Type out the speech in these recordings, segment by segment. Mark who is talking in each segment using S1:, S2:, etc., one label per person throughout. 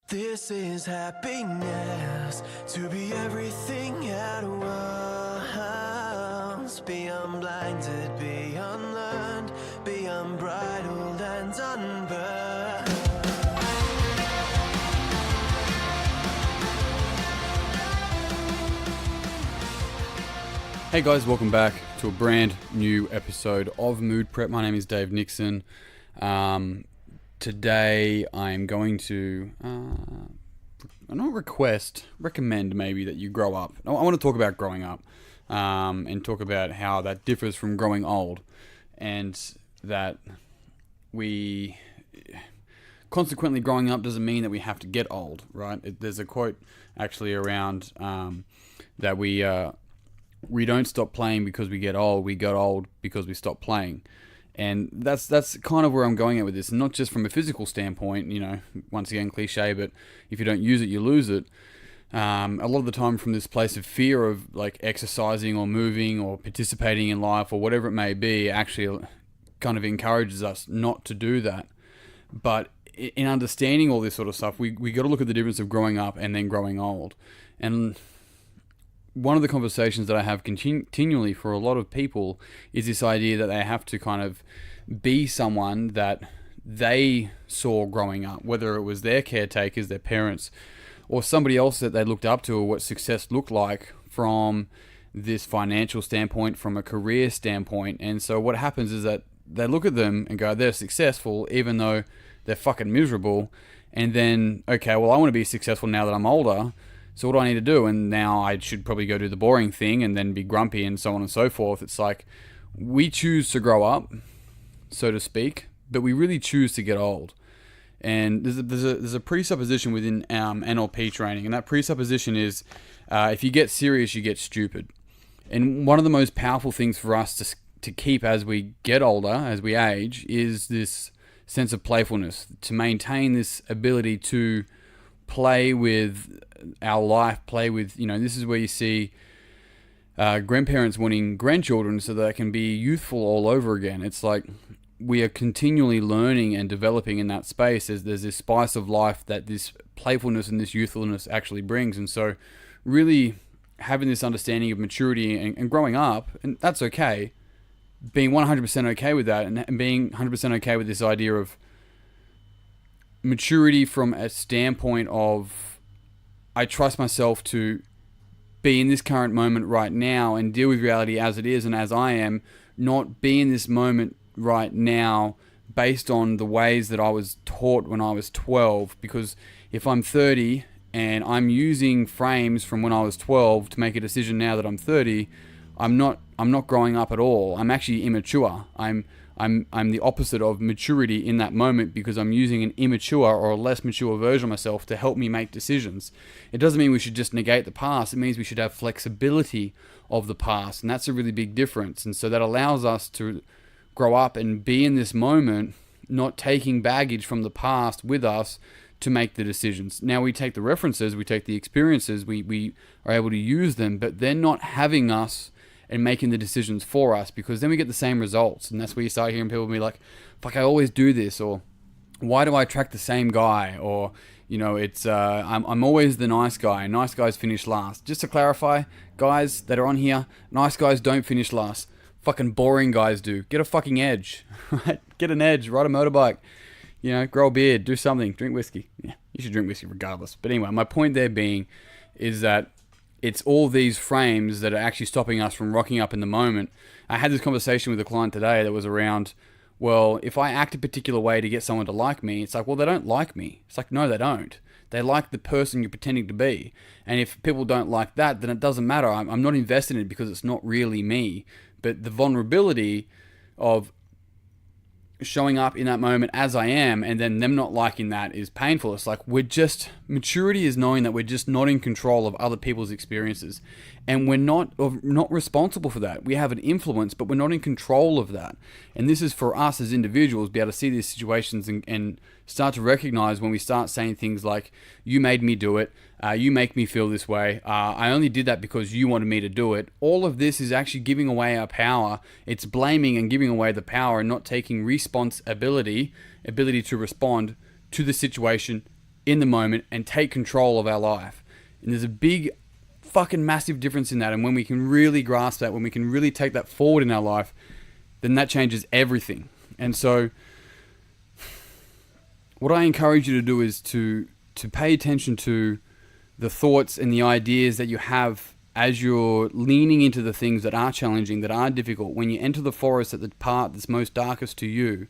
S1: This is happiness, to be everything at once. Be unblinded, be unlearned, be unbridled and unburned.
S2: Hey guys, welcome back to a brand new episode of Mood Prep. My name is Dave Nixon. Today I'm going to recommend maybe that you grow up. I want to talk about growing up and talk about how that differs from growing old, and that we consequently growing up doesn't mean that we have to get old, right? There's a quote actually around that we don't stop playing because we get old. We got old because we stop playing. And that's kind of where I'm going at with this. And not just from a physical standpoint, you know, once again, cliche, but if you don't use it, you lose it. A lot of the time from this place of fear of like exercising or moving or participating in life or whatever it may be, actually kind of encourages us not to do that. But in understanding all this sort of stuff, we got to look at the difference of growing up and then growing old. And one of the conversations that I have continually for a lot of people is this idea that they have to kind of be someone that they saw growing up, whether it was their caretakers, their parents, or somebody else that they looked up to, or what success looked like from this financial standpoint, from a career standpoint. And so what happens is that they look at them and go, they're successful, even though they're fucking miserable. And then, okay, well, I want to be successful now that I'm older. So what do I need to do? And now I should probably go do the boring thing and then be grumpy and so on and so forth. It's like we choose to grow up, so to speak, but we really choose to get old. And there's a presupposition within NLP training, and that presupposition is if you get serious, you get stupid. And one of the most powerful things for us to keep as we get older, as we age, is this sense of playfulness, to maintain this ability to play with our life, play with, you know, this is where you see grandparents wanting grandchildren so they can be youthful all over again. It's like we are continually learning and developing in that space. There's this spice of life that this playfulness and this youthfulness actually brings. And so really having this understanding of maturity and growing up, and that's okay, being 100% okay with that, and being 100% okay with this idea of maturity from a standpoint of I trust myself to be in this current moment right now and deal with reality as it is and as I am, not be in this moment right now based on the ways that I was taught when I was 12. Because if I'm 30 and I'm using frames from when I was 12 to make a decision now that I'm 30, I'm not growing up at all. I'm actually immature. I'm the opposite of maturity in that moment, because I'm using an immature or a less mature version of myself to help me make decisions. It doesn't mean we should just negate the past. It means we should have flexibility of the past, and that's a really big difference. And so that allows us to grow up and be in this moment, not taking baggage from the past with us to make the decisions. Now we take the references, we take the experiences, we are able to use them, but they're not having us and making the decisions for us, because then we get the same results. And that's where you start hearing people be like, fuck, I always do this, or why do I attract the same guy? Or, you know, it's I'm always the nice guy. Nice guys finish last. Just to clarify, guys that are on here, nice guys don't finish last. Fucking boring guys do. Get a fucking edge, right? Get an edge, ride a motorbike, you know, grow a beard, do something, drink whiskey. Yeah, you should drink whiskey regardless. But anyway, my point there being is that it's all these frames that are actually stopping us from rocking up in the moment. I had this conversation with a client today that was around, well, if I act a particular way to get someone to like me, it's like, well, they don't like me. It's like, no, they don't. They like the person you're pretending to be. And if people don't like that, then it doesn't matter. I'm not invested in it because it's not really me. But the vulnerability of showing up in that moment as I am, and then them not liking that, is painful. It's like maturity is knowing that we're just not in control of other people's experiences, and we're not responsible for that. We have an influence, but we're not in control of that. And this is for us as individuals, be able to see these situations and start to recognize when we start saying things like, you made me do it, you make me feel this way, I only did that because you wanted me to do it. All of this is actually giving away our power. It's blaming and giving away the power and not taking ability to respond to the situation in the moment and take control of our life. And there's a big fucking massive difference in that. And when we can really grasp that, when we can really take that forward in our life, then that changes everything. And so what I encourage you to do is to pay attention to the thoughts and the ideas that you have as you're leaning into the things that are challenging, that are difficult. When you enter the forest at the part that's most darkest to you,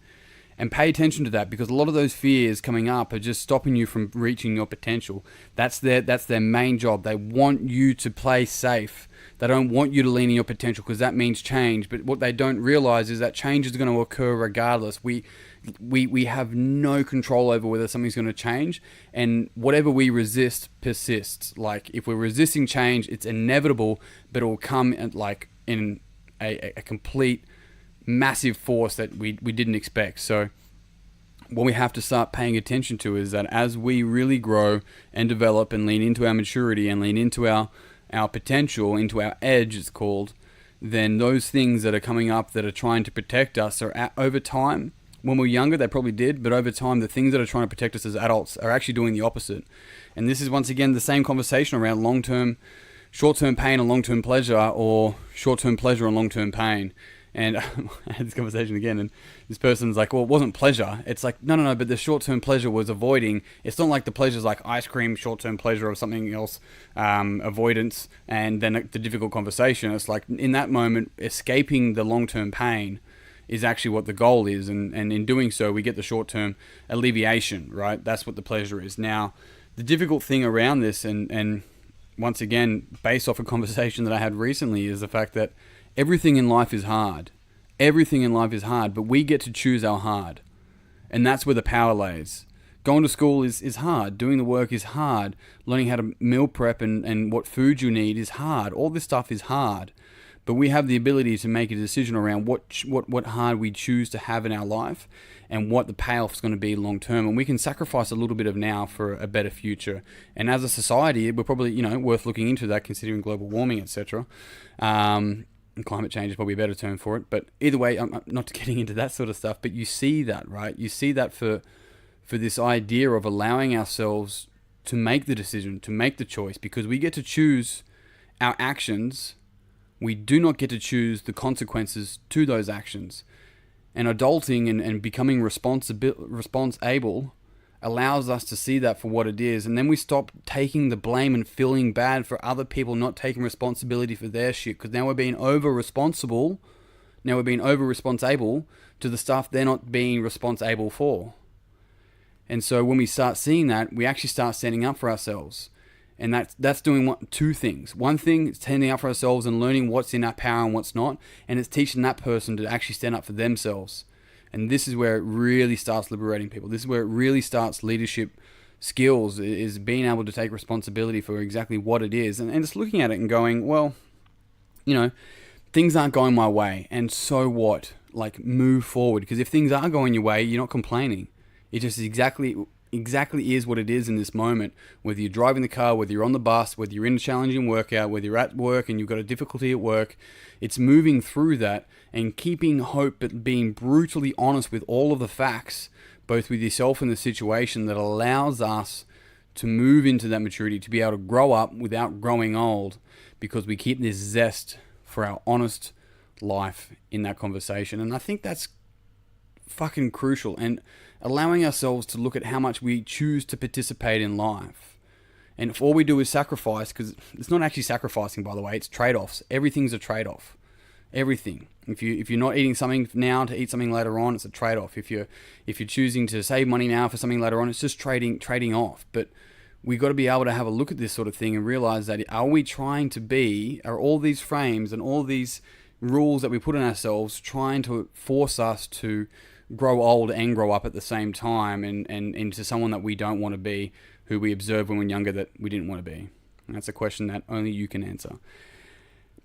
S2: and pay attention to that, because a lot of those fears coming up are just stopping you from reaching your potential. That's their main job. They want you to play safe. They don't want you to lean in your potential, because that means change. But what they don't realize is that change is going to occur regardless. We have no control over whether something's going to change, and whatever we resist persists. Like, if we're resisting change, it's inevitable, but it will come in a complete massive force that we didn't expect. So what we have to start paying attention to is that as we really grow and develop and lean into our maturity and lean into our potential, into our edge, it's called, then those things that are coming up that are trying to protect us over time. When we're younger, they probably did, but over time, the things that are trying to protect us as adults are actually doing the opposite. And this is, once again, the same conversation around short-term pain and long-term pleasure, or short-term pleasure and long-term pain. And I had this conversation again, and this person's like, well, it wasn't pleasure. It's like, no, but the short-term pleasure was avoiding. It's not like the pleasure's like ice cream, short-term pleasure, or something else, avoidance, and then the difficult conversation. It's like, in that moment, escaping the long-term pain is actually what the goal is. And in doing so, we get the short-term alleviation, right? That's what the pleasure is. Now, the difficult thing around this, and once again, based off a conversation that I had recently, is the fact that everything in life is hard. Everything in life is hard, but we get to choose our hard. And that's where the power lays. Going to school is hard. Doing the work is hard. Learning how to meal prep and what food you need is hard. All this stuff is hard. But we have the ability to make a decision around what hard we choose to have in our life and what the payoff is going to be long term. And we can sacrifice a little bit of now for a better future. And as a society, we're probably, worth looking into that, considering global warming, etc. And climate change is probably a better term for it. But either way, I'm not getting into that sort of stuff, but you see that, right? You see that for this idea of allowing ourselves to make the decision, to make the choice, because we get to choose our actions. We do not get to choose the consequences to those actions. And adulting and becoming response-able allows us to see that for what it is. And then we stop taking the blame and feeling bad for other people not taking responsibility for their shit. Because now we're being over-responsible. Now we're being over-responsible to the stuff they're not being responsible for. And so when we start seeing that, we actually start standing up for ourselves. And that's doing two things. One thing is standing up for ourselves and learning what's in our power and what's not. And it's teaching that person to actually stand up for themselves. And this is where it really starts liberating people. This is where it really starts leadership skills, is being able to take responsibility for exactly what it is. And just looking at it and going, well, things aren't going my way. And so what? Like, move forward. Because if things are going your way, you're not complaining. It just exactly is what it is in this moment. Whether you're driving the car, whether you're on the bus, whether you're in a challenging workout, whether you're at work and you've got a difficulty at work, it's moving through that and keeping hope, but being brutally honest with all of the facts, both with yourself and the situation, that allows us to move into that maturity, to be able to grow up without growing old, because we keep this zest for our honest life in that conversation. And I think that's fucking crucial. And allowing ourselves to look at how much we choose to participate in life. And if all we do is sacrifice, because it's not actually sacrificing, by the way, it's trade-offs. Everything's a trade-off. Everything. If you're not eating something now to eat something later on, it's a trade-off. If you're choosing to save money now for something later on, it's just trading off. But we've got to be able to have a look at this sort of thing and realize that, are all these frames and all these rules that we put on ourselves trying to force us to grow old and grow up at the same time, and into someone that we don't want to be, who we observed when we were younger that we didn't want to be? And that's a question that only you can answer.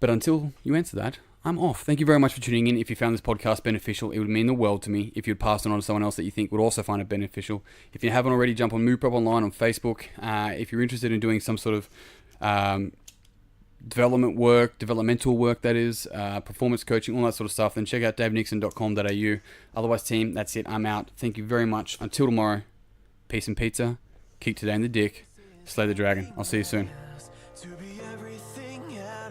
S2: But until you answer that, I'm off. Thank you very much for tuning in. If you found this podcast beneficial, it would mean the world to me if you'd pass it on to someone else that you think would also find it beneficial. If you haven't already, jump on Move Prep Online on Facebook. If you're interested in doing some sort of developmental work, that is, performance coaching, all that sort of stuff, then check out davenixon.com.au. Otherwise, team, that's it. I'm out. Thank you very much. Until tomorrow, peace and pizza. kick today in the dick, slay the dragon. I'll see you soon.
S1: to be everything at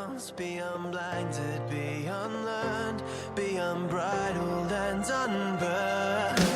S1: once. Be unblinded, be unlearned, be unbridled and unburned.